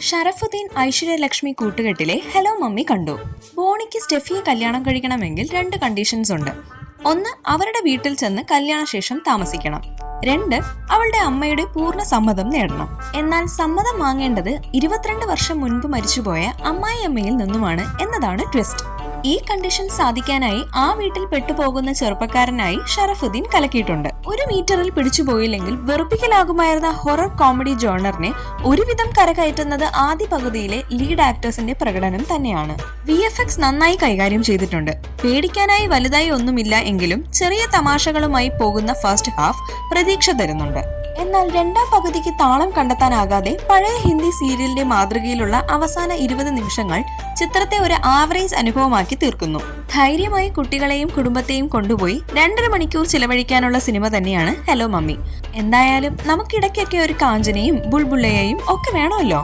Sharafuddin Aishwarya Lakshmi കൂട്ടുകെട്ടിലെ hello mummy കണ്ടു. ബോണിക്ക് സ്റ്റെഫിയെ കല്യാണം കഴിക്കണമെങ്കിൽ 2 കണ്ടീഷൻസ് ഉണ്ട്. 1, അവരുടെ വീട്ടിൽ ചെന്ന് കല്യാണശേഷം താമസിക്കണം. 2, അവളുടെ അമ്മയുടെ പൂർണ്ണ സമ്മതം നേടണം. എന്നാൽ സമ്മതം വാങ്ങേണ്ടത് 22 വർഷം മുൻപ് മരിച്ചുപോയ അമ്മായിയമ്മയിൽ നിന്നുമാണ് എന്നതാണ് ട്വിസ്റ്റ്. ഈ കണ്ടീഷൻ സാധിക്കാനായി ആ വീട്ടിൽ പെട്ടുപോകുന്ന ചെറുപ്പക്കാരനായി ഷറഫുദ്ദീൻ കലക്കിയിട്ടുണ്ട്. 1 മീറ്ററിൽ പിടിച്ചുപോയില്ലെങ്കിൽ വെറുപ്പിക്കലാകുമായിരുന്ന ഹൊറർ കോമഡി ജോണറിനെ ഒരുവിധം കരകയറ്റുന്നത് ആദ്യ പകുതിയിലെ ലീഡ് ആക്ടേഴ്സിന്റെ പ്രകടനം തന്നെയാണ്. VFX നന്നായി കൈകാര്യം ചെയ്തിട്ടുണ്ട്. പേടിക്കാനായി വലുതായി ഒന്നുമില്ല എങ്കിലും ചെറിയ തമാശകളുമായി പോകുന്ന ഫസ്റ്റ് ഹാഫ് പ്രതീക്ഷ തരുന്നുണ്ട്. എന്നാൽ 2ാം പകുതിക്ക് താളം കണ്ടെത്താനാകാതെ പഴയ ഹിന്ദി സീരിയലിന്റെ മാതൃകയിലുള്ള അവസാന 20 നിമിഷങ്ങൾ ചിത്രത്തെ ഒരു ആവറേജ് അനുഭവമാക്കി തീർക്കുന്നു. ധൈര്യമായി കുട്ടികളെയും കുടുംബത്തെയും കൊണ്ടുപോയി 2.5 മണിക്കൂർ ചിലവഴിക്കാനുള്ള സിനിമ തന്നെയാണ് ഹലോ മമ്മി. എന്തായാലും നമുക്കിടയ്ക്കൊക്കെ ഒരു കാഞ്ചനയും ബുൾബുള്ളയെയും ഒക്കെ വേണമല്ലോ.